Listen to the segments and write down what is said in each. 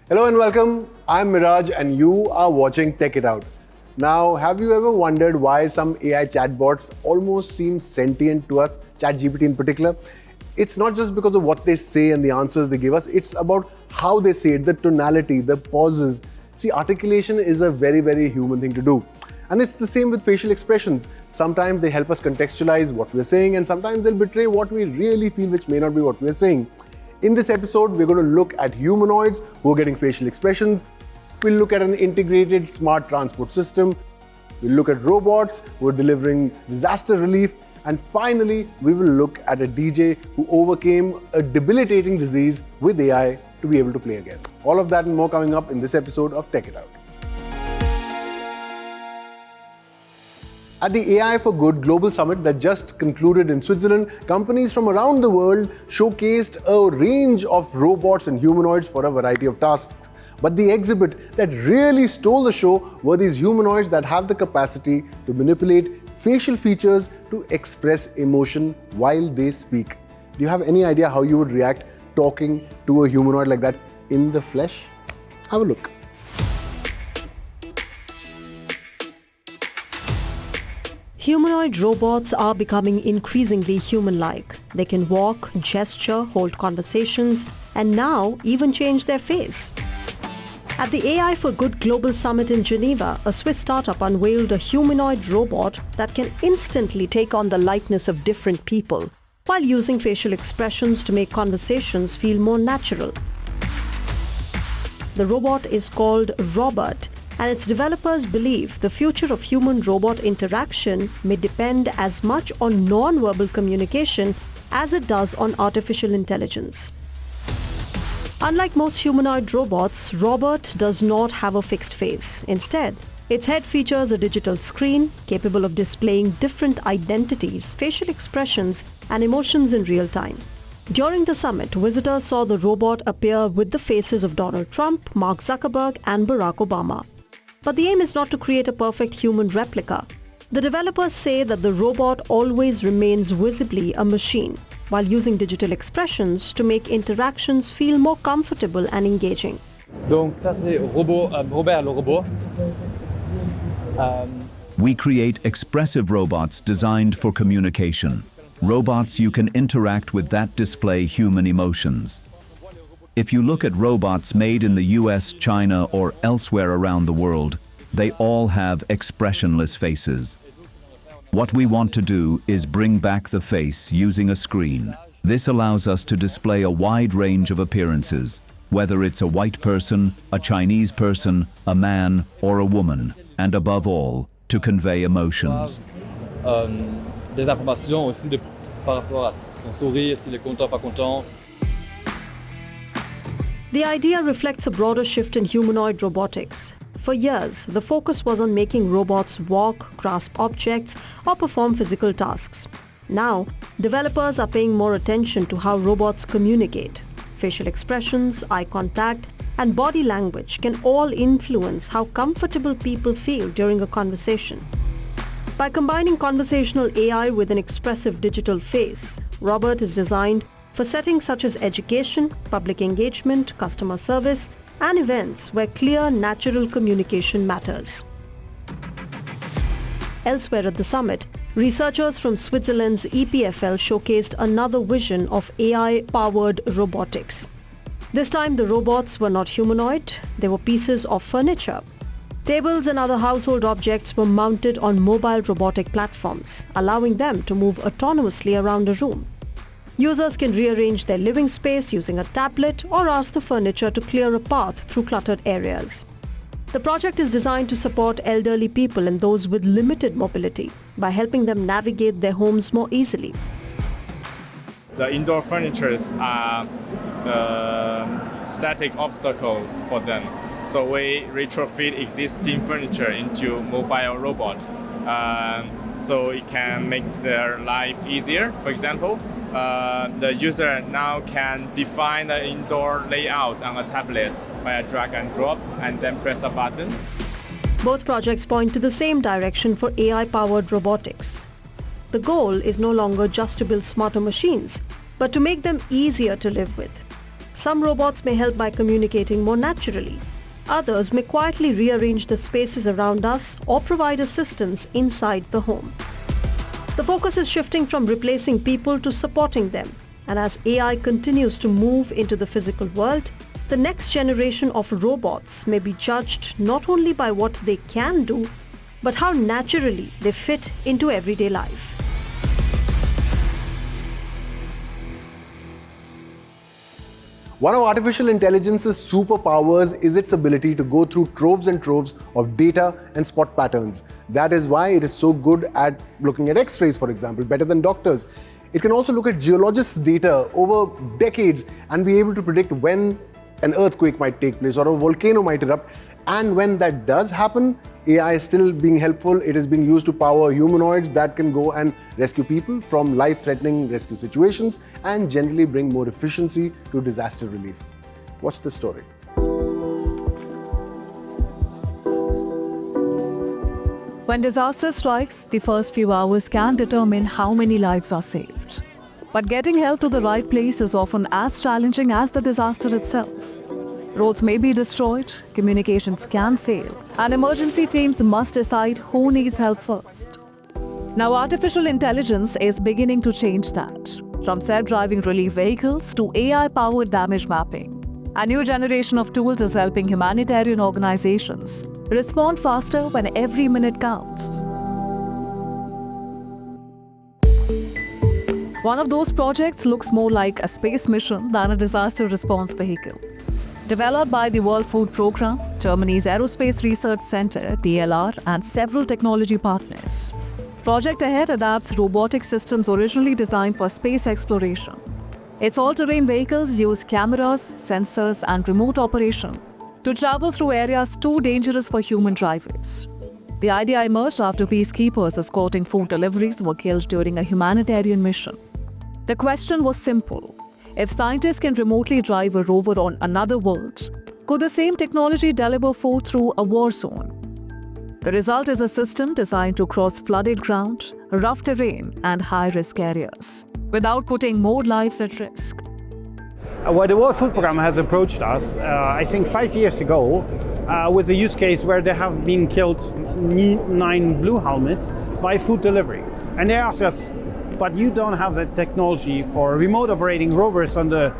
Hello and welcome. I'm Miraj and you are watching Tech It Out. Now, have you ever wondered why some AI chatbots almost seem sentient to us, ChatGPT in particular? It's not just because of what they say and the answers they give us, it's about how they say it, the tonality, the pauses. See, articulation is a very, very human thing to do. And it's the same with facial expressions. Sometimes they help us contextualize what we're saying and sometimes they'll betray what we really feel, which may not be what we're saying. In this episode, we're going to look at humanoids who are getting facial expressions. We'll look at an integrated smart transport system. We'll look at robots who are delivering disaster relief. And finally, we will look at a DJ who overcame a debilitating disease with AI to be able to play again. All of that and more coming up in this episode of Tech It Out. At the AI for Good Global Summit that just concluded in Switzerland, companies from around the world showcased a range of robots and humanoids for a variety of tasks. But the exhibit that really stole the show were these humanoids that have the capacity to manipulate facial features to express emotion while they speak. Do you have any idea how you would react talking to a humanoid like that in the flesh? Have a look. Humanoid robots are becoming increasingly human-like. They can walk, gesture, hold conversations, and now even change their face. At the AI for Good Global Summit in Geneva, a Swiss startup unveiled a humanoid robot that can instantly take on the likeness of different people, while using facial expressions to make conversations feel more natural. The robot is called Robot, and its developers believe the future of human-robot interaction may depend as much on non-verbal communication as it does on artificial intelligence. Unlike most humanoid robots, Robot does not have a fixed face. Instead, its head features a digital screen capable of displaying different identities, facial expressions, and emotions in real time. During the summit, visitors saw the robot appear with the faces of Donald Trump, Mark Zuckerberg, and Barack Obama. But the aim is not to create a perfect human replica. The developers say that the robot always remains visibly a machine, while using digital expressions to make interactions feel more comfortable and engaging. Donc ça c'est Robert le robot. We create expressive robots designed for communication. Robots you can interact with that display human emotions. If you look at robots made in the US, China, or elsewhere around the world, they all have expressionless faces. What we want to do is bring back the face using a screen. This allows us to display a wide range of appearances, whether it's a white person, a Chinese person, a man, or a woman, and above all, to convey emotions. Des informations aussi par rapport à son sourire, s'il est content, pas content. The idea reflects a broader shift in humanoid robotics. For years, the focus was on making robots walk, grasp objects, or perform physical tasks. Now, developers are paying more attention to how robots communicate. Facial expressions, eye contact, and body language can all influence how comfortable people feel during a conversation. By combining conversational AI with an expressive digital face, Robot is designed for settings such as education, public engagement, customer service, and events where clear, natural communication matters. Elsewhere at the summit, researchers from Switzerland's EPFL showcased another vision of AI-powered robotics. This time, the robots were not humanoid, they were pieces of furniture. Tables and other household objects were mounted on mobile robotic platforms, allowing them to move autonomously around a room. Users can rearrange their living space using a tablet or ask the furniture to clear a path through cluttered areas. The project is designed to support elderly people and those with limited mobility by helping them navigate their homes more easily. The indoor furnitures are static obstacles for them. So we retrofit existing furniture into mobile robot. So it can make their life easier. For example, the user now can define the indoor layout on a tablet by a drag and drop and then press a button. Both projects point to the same direction for AI-powered robotics. The goal is no longer just to build smarter machines, but to make them easier to live with. Some robots may help by communicating more naturally. Others may quietly rearrange the spaces around us or provide assistance inside the home. The focus is shifting from replacing people to supporting them. And as AI continues to move into the physical world, the next generation of robots may be judged not only by what they can do, but how naturally they fit into everyday life. One of artificial intelligence's superpowers is its ability to go through troves and troves of data and spot patterns. That is why it is so good at looking at X-rays, for example, better than doctors. It can also look at geologists' data over decades and be able to predict when an earthquake might take place or a volcano might erupt. And when that does happen, AI is still being helpful. It is being used to power humanoids that can go and rescue people from life-threatening rescue situations and generally bring more efficiency to disaster relief. Watch the story. When disaster strikes, the first few hours can determine how many lives are saved. But getting help to the right place is often as challenging as the disaster itself. Roads may be destroyed, communications can fail, and emergency teams must decide who needs help first. Now, artificial intelligence is beginning to change that. From self-driving relief vehicles to AI-powered damage mapping, a new generation of tools is helping humanitarian organizations respond faster when every minute counts. One of those projects looks more like a space mission than a disaster response vehicle. Developed by the World Food Programme, Germany's Aerospace Research Center, DLR, and several technology partners. Project Ahead adapts robotic systems originally designed for space exploration. Its all-terrain vehicles use cameras, sensors, and remote operation to travel through areas too dangerous for human drivers. The idea emerged after peacekeepers escorting food deliveries were killed during a humanitarian mission. The question was simple. If scientists can remotely drive a rover on another world, could the same technology deliver food through a war zone? The result is a system designed to cross flooded ground, rough terrain, and high-risk areas, without putting more lives at risk. Well, the World Food Programme has approached us, I think 5 years ago, with a use case where there have been killed 9 blue helmets by food delivery. And they asked us, but you don't have the technology for remote operating rovers on the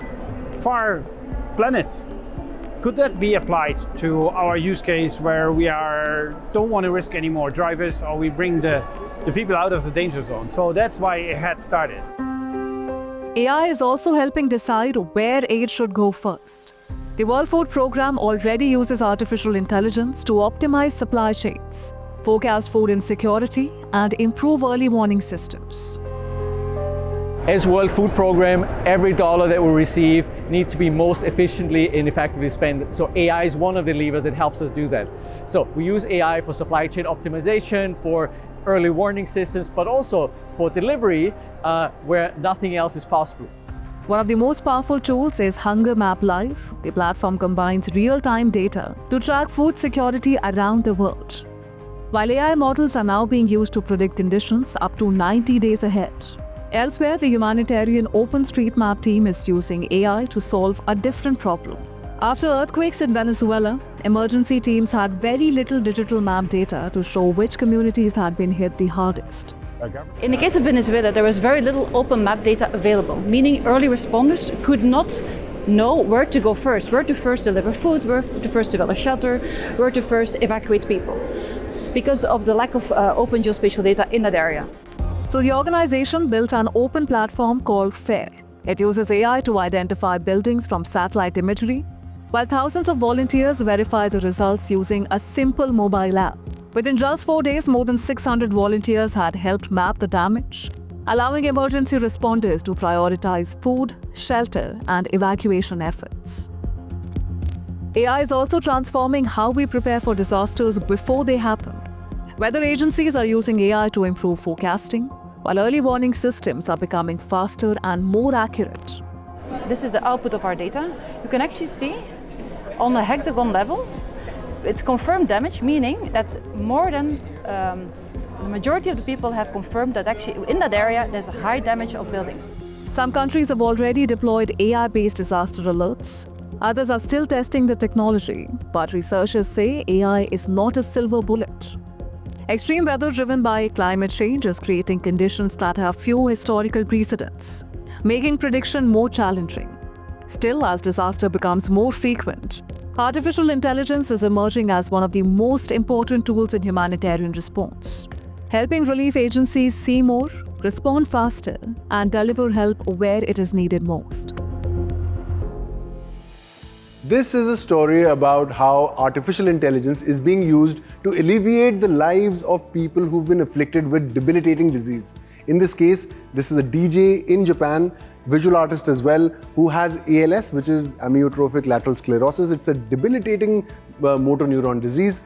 far planets. Could that be applied to our use case where we don't want to risk any more drivers, or we bring the people out of the danger zone? So that's why it had started. AI is also helping decide where aid should go first. The World Food Programme already uses artificial intelligence to optimize supply chains, forecast food insecurity, and improve early warning systems. As World Food Programme, every dollar that we receive needs to be most efficiently and effectively spent. So AI is one of the levers that helps us do that. So we use AI for supply chain optimization, for early warning systems, but also for delivery where nothing else is possible. One of the most powerful tools is Hunger Map Live. The platform combines real-time data to track food security around the world. While AI models are now being used to predict conditions up to 90 days ahead, elsewhere, the humanitarian OpenStreetMap team is using AI to solve a different problem. After earthquakes in Venezuela, emergency teams had very little digital map data to show which communities had been hit the hardest. In the case of Venezuela, there was very little open map data available, meaning early responders could not know where to go first, where to first deliver food, where to first develop shelter, where to first evacuate people, because of the lack of open geospatial data in that area. So the organization built an open platform called FAIR. It uses AI to identify buildings from satellite imagery, while thousands of volunteers verify the results using a simple mobile app. Within just 4 days, more than 600 volunteers had helped map the damage, allowing emergency responders to prioritize food, shelter, and evacuation efforts. AI is also transforming how we prepare for disasters before they happen. Weather agencies are using AI to improve forecasting, while early warning systems are becoming faster and more accurate. This is the output of our data. You can actually see on the hexagon level, it's confirmed damage, meaning that more than the majority of the people have confirmed that actually in that area there's a high damage of buildings. Some countries have already deployed AI-based disaster alerts. Others are still testing the technology, but researchers say AI is not a silver bullet. Extreme weather driven by climate change is creating conditions that have few historical precedents, making prediction more challenging. Still, as disaster becomes more frequent, artificial intelligence is emerging as one of the most important tools in humanitarian response, helping relief agencies see more, respond faster, and deliver help where it is needed most. This is a story about how artificial intelligence is being used to alleviate the lives of people who've been afflicted with debilitating disease. In this case, this is a DJ in Japan, visual artist as well, who has ALS, which is amyotrophic lateral sclerosis. It's a debilitating motor neuron disease.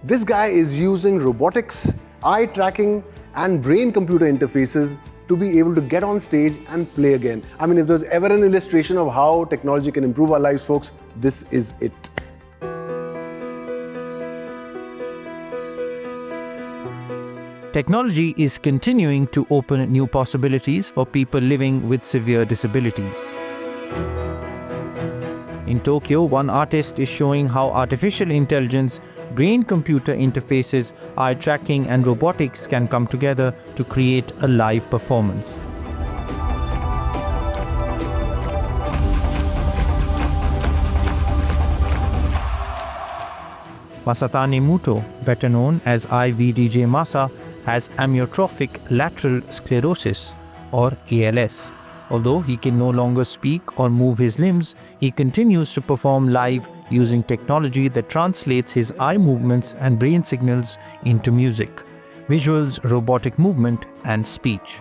This guy is using robotics, eye tracking, and brain-computer interfaces to be able to get on stage and play again. I mean, if there's ever an illustration of how technology can improve our lives, folks, this is it. Technology is continuing to open new possibilities for people living with severe disabilities. In Tokyo, one artist is showing how artificial intelligence, brain-computer interfaces, eye tracking, and robotics can come together to create a live performance. Masatane Muto, better known as IVDJ Masa, has amyotrophic lateral sclerosis, or ALS. Although he can no longer speak or move his limbs, he continues to perform live using technology that translates his eye movements and brain signals into music, visuals, robotic movement, and speech.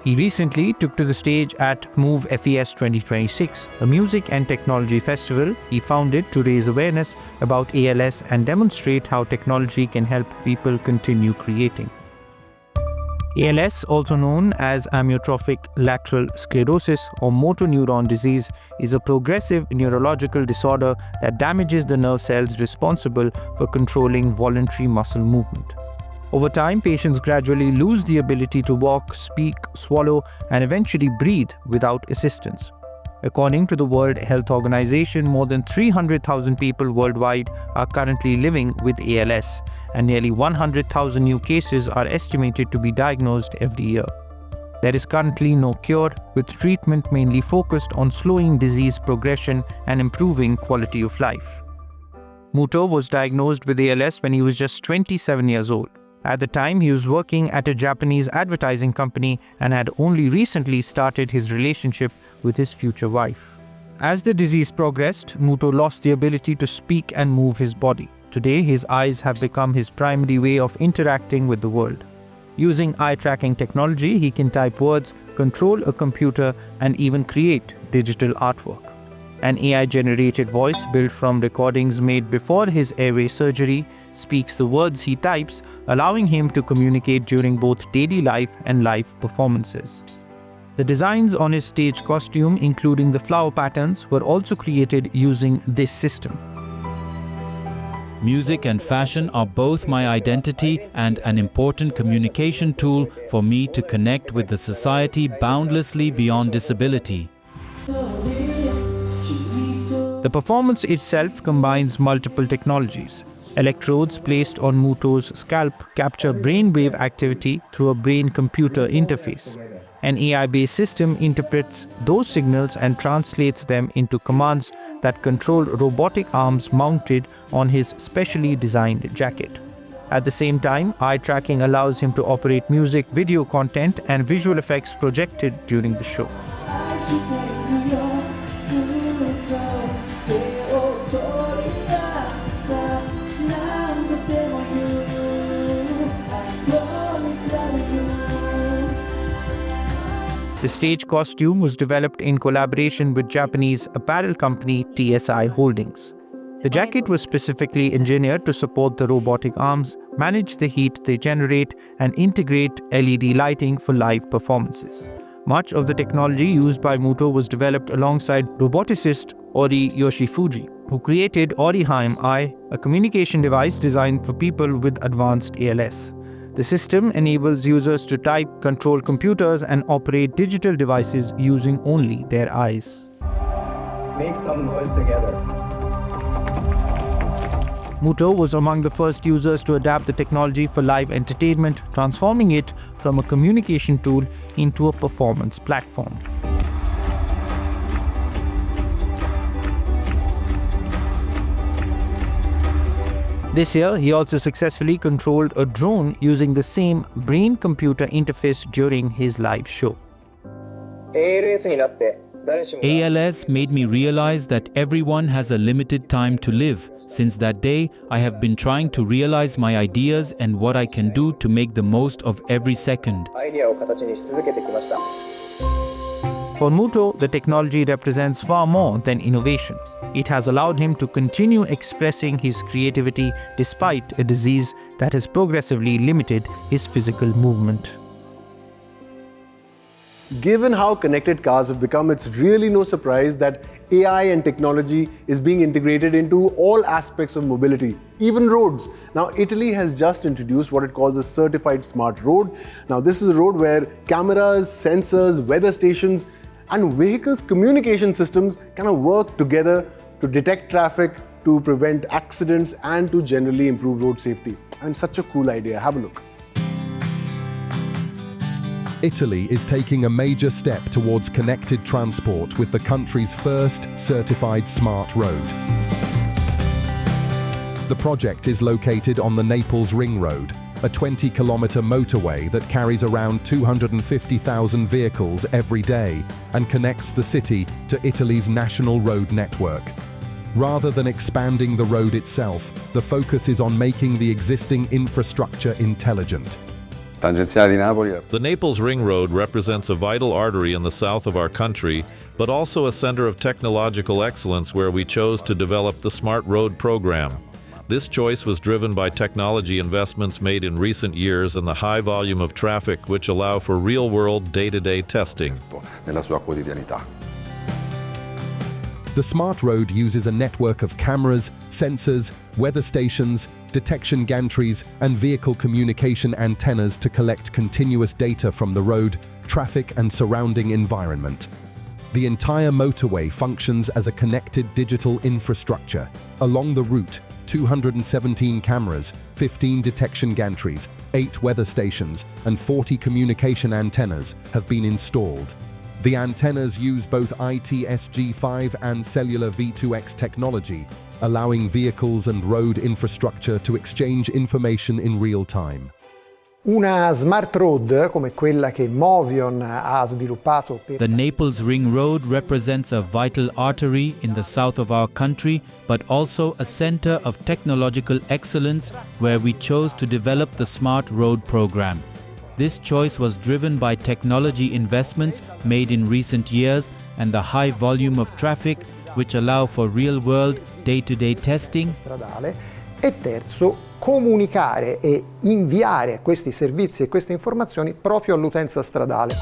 He recently took to the stage at Move FES 2026, a music and technology festival he founded to raise awareness about ALS and demonstrate how technology can help people continue creating. ALS, also known as amyotrophic lateral sclerosis or motor neuron disease, is a progressive neurological disorder that damages the nerve cells responsible for controlling voluntary muscle movement. Over time, patients gradually lose the ability to walk, speak, swallow, and eventually breathe without assistance. According to the World Health Organization, more than 300,000 people worldwide are currently living with ALS, and nearly 100,000 new cases are estimated to be diagnosed every year. There is currently no cure, with treatment mainly focused on slowing disease progression and improving quality of life. Muto was diagnosed with ALS when he was just 27 years old. At the time, he was working at a Japanese advertising company and had only recently started his relationship with his future wife. As the disease progressed, Muto lost the ability to speak and move his body. Today, his eyes have become his primary way of interacting with the world. Using eye-tracking technology, he can type words, control a computer, and even create digital artwork. An AI-generated voice built from recordings made before his airway surgery speaks the words he types, allowing him to communicate during both daily life and live performances. The designs on his stage costume, including the flower patterns, were also created using this system. Music and fashion are both my identity and an important communication tool for me to connect with the society boundlessly beyond disability. The performance itself combines multiple technologies. Electrodes placed on Muto's scalp capture brainwave activity through a brain-computer interface. An AI-based system interprets those signals and translates them into commands that control robotic arms mounted on his specially designed jacket. At the same time, eye tracking allows him to operate music, video content, and visual effects projected during the show. The stage costume was developed in collaboration with Japanese apparel company TSI Holdings. The jacket was specifically engineered to support the robotic arms, manage the heat they generate, and integrate LED lighting for live performances. Much of the technology used by Muto was developed alongside roboticist Ori Yoshifuji, who created Oriheim Eye, a communication device designed for people with advanced ALS. The system enables users to type, control computers, and operate digital devices using only their eyes. Make some noise together. Muto was among the first users to adapt the technology for live entertainment, transforming it from a communication tool into a performance platform. This year, he also successfully controlled a drone using the same brain-computer interface during his live show. ALS made me realize that everyone has a limited time to live. Since that day, I have been trying to realize my ideas and what I can do to make the most of every second. For Muto, the technology represents far more than innovation. It has allowed him to continue expressing his creativity despite a disease that has progressively limited his physical movement. Given how connected cars have become, it's really no surprise that AI and technology is being integrated into all aspects of mobility, even roads. Now, Italy has just introduced what it calls a certified smart road. Now, this is a road where cameras, sensors, weather stations, and vehicles' communication systems kind of work together to detect traffic, to prevent accidents, and to generally improve road safety. And such a cool idea. Have a look. Italy is taking a major step towards connected transport with the country's first certified smart road. The project is located on the Naples Ring Road, a 20-kilometer motorway that carries around 250,000 vehicles every day and connects the city to Italy's national road network. Rather than expanding the road itself, the focus is on making the existing infrastructure intelligent. The Naples Ring Road represents a vital artery in the south of our country, but also a center of technological excellence where we chose to develop the Smart Road program. This choice was driven by technology investments made in recent years and the high volume of traffic which allow for real-world day-to-day testing. The Smart Road uses a network of cameras, sensors, weather stations, detection gantries, and vehicle communication antennas to collect continuous data from the road, traffic, and surrounding environment. The entire motorway functions as a connected digital infrastructure. Along the route, 217 cameras, 15 detection gantries, 8 weather stations, and 40 communication antennas have been installed. The antennas use both ITSG5 and cellular V2X technology, allowing vehicles and road infrastructure to exchange information in real time. Una smart road come quella che WION ha sviluppato per... The Naples Ring Road represents a vital artery in the south of our country, but also a center of technological excellence where we chose to develop the Smart Road program. This choice was driven by technology investments made in recent years and the high volume of traffic which allow for real-world, day-to-day testing. E terzo, comunicare e inviare questi servizi e queste informazioni proprio all'utenza stradale.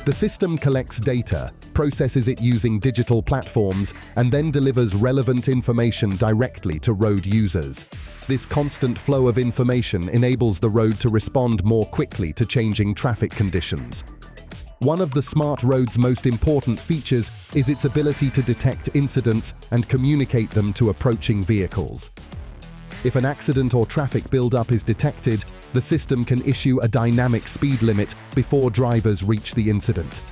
The system collects data, processes it using digital platforms, and then delivers relevant information directly to road users. This constant flow of information enables the road to respond more quickly to changing traffic conditions. One of the Smart Road's most important features is its ability to detect incidents and communicate them to approaching vehicles. If an accident or traffic buildup is detected, the system can issue a dynamic speed limit before drivers reach the incident.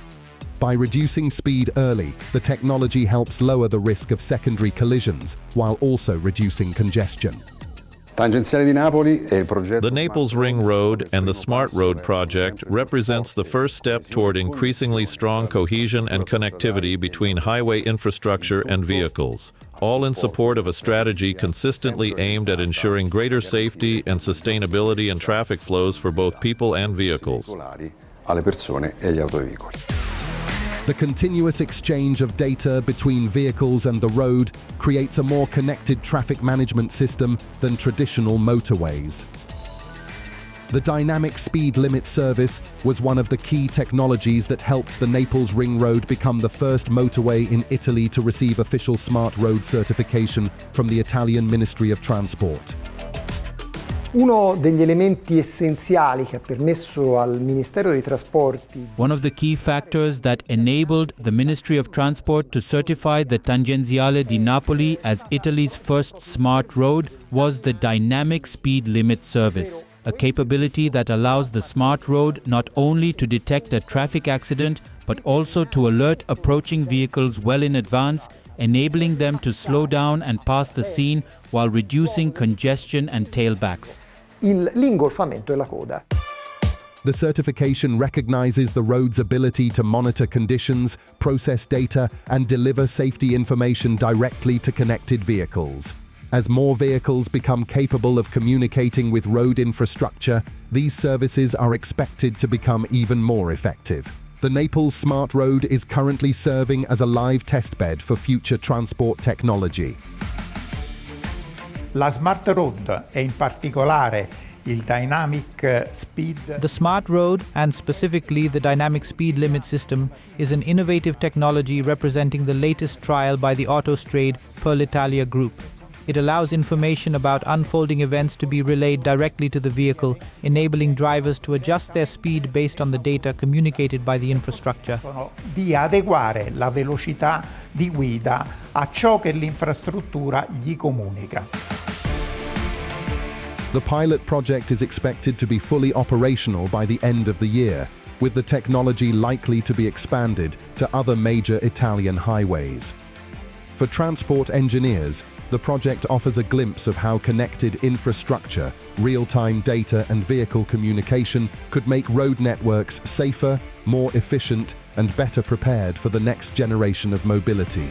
By reducing speed early, the technology helps lower the risk of secondary collisions while also reducing congestion. The Naples Ring Road and the Smart Road project represents the first step toward increasingly strong cohesion and connectivity between highway infrastructure and vehicles, all in support of a strategy consistently aimed at ensuring greater safety and sustainability in traffic flows for both people and vehicles. The continuous exchange of data between vehicles and the road creates a more connected traffic management system than traditional motorways. The dynamic speed limit service was one of the key technologies that helped the Naples Ring Road become the first motorway in Italy to receive official Smart Road certification from the Italian Ministry of Transport. Uno degli elementi essenziali che ha permesso al Ministero dei Trasporti One of the key factors that enabled the Ministry of Transport to certify the Tangenziale di Napoli as Italy's first smart road was the dynamic speed limit service, a capability that allows the smart road not only to detect a traffic accident but also to alert approaching vehicles well in advance, enabling them to slow down and pass the scene while reducing congestion and tailbacks. L'ingolfamento e la coda. The certification recognizes the road's ability to monitor conditions, process data, and deliver safety information directly to connected vehicles. As more vehicles become capable of communicating with road infrastructure, these services are expected to become even more effective. The Naples Smart Road is currently serving as a live testbed for future transport technology. La Smart Road e in particolare il Dynamic Speed. The Smart Road, and specifically the Dynamic Speed Limit System, is an innovative technology representing the latest trial by the Autostrade per l'Italia Group. It allows information about unfolding events to be relayed directly to the vehicle, enabling drivers to adjust their speed based on the data communicated by the infrastructure. Di adeguare la velocità di guida a ciò che l'infrastruttura gli comunica. The pilot project is expected to be fully operational by the end of the year, with the technology likely to be expanded to other major Italian highways. For transport engineers, the project offers a glimpse of how connected infrastructure, real-time data and vehicle communication could make road networks safer, more efficient, and better prepared for the next generation of mobility.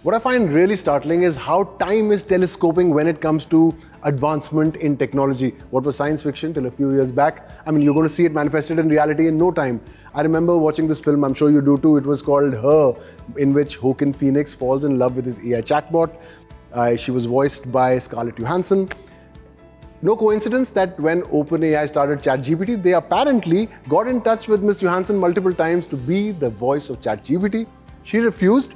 What I find really startling is how time is telescoping when it comes to advancement in technology. What was science fiction till a few years back, I mean, you're going to see it manifested in reality in no time. I remember watching this film, I'm sure you do too, it was called Her, in which Joaquin Phoenix falls in love with his AI chatbot. She was voiced by Scarlett Johansson. No coincidence that when OpenAI started ChatGPT, they apparently got in touch with Ms. Johansson multiple times to be the voice of ChatGPT. She refused,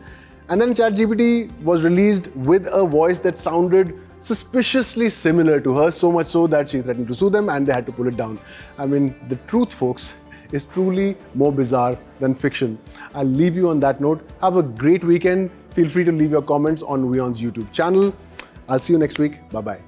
and then ChatGPT was released with a voice that sounded suspiciously similar to hers, so much so that she threatened to sue them and they had to pull it down. I mean, the truth, folks, is truly more bizarre than fiction. I'll leave you on that note. Have a great weekend. Feel free to leave your comments on WION's YouTube channel. I'll see you next week. Bye-bye.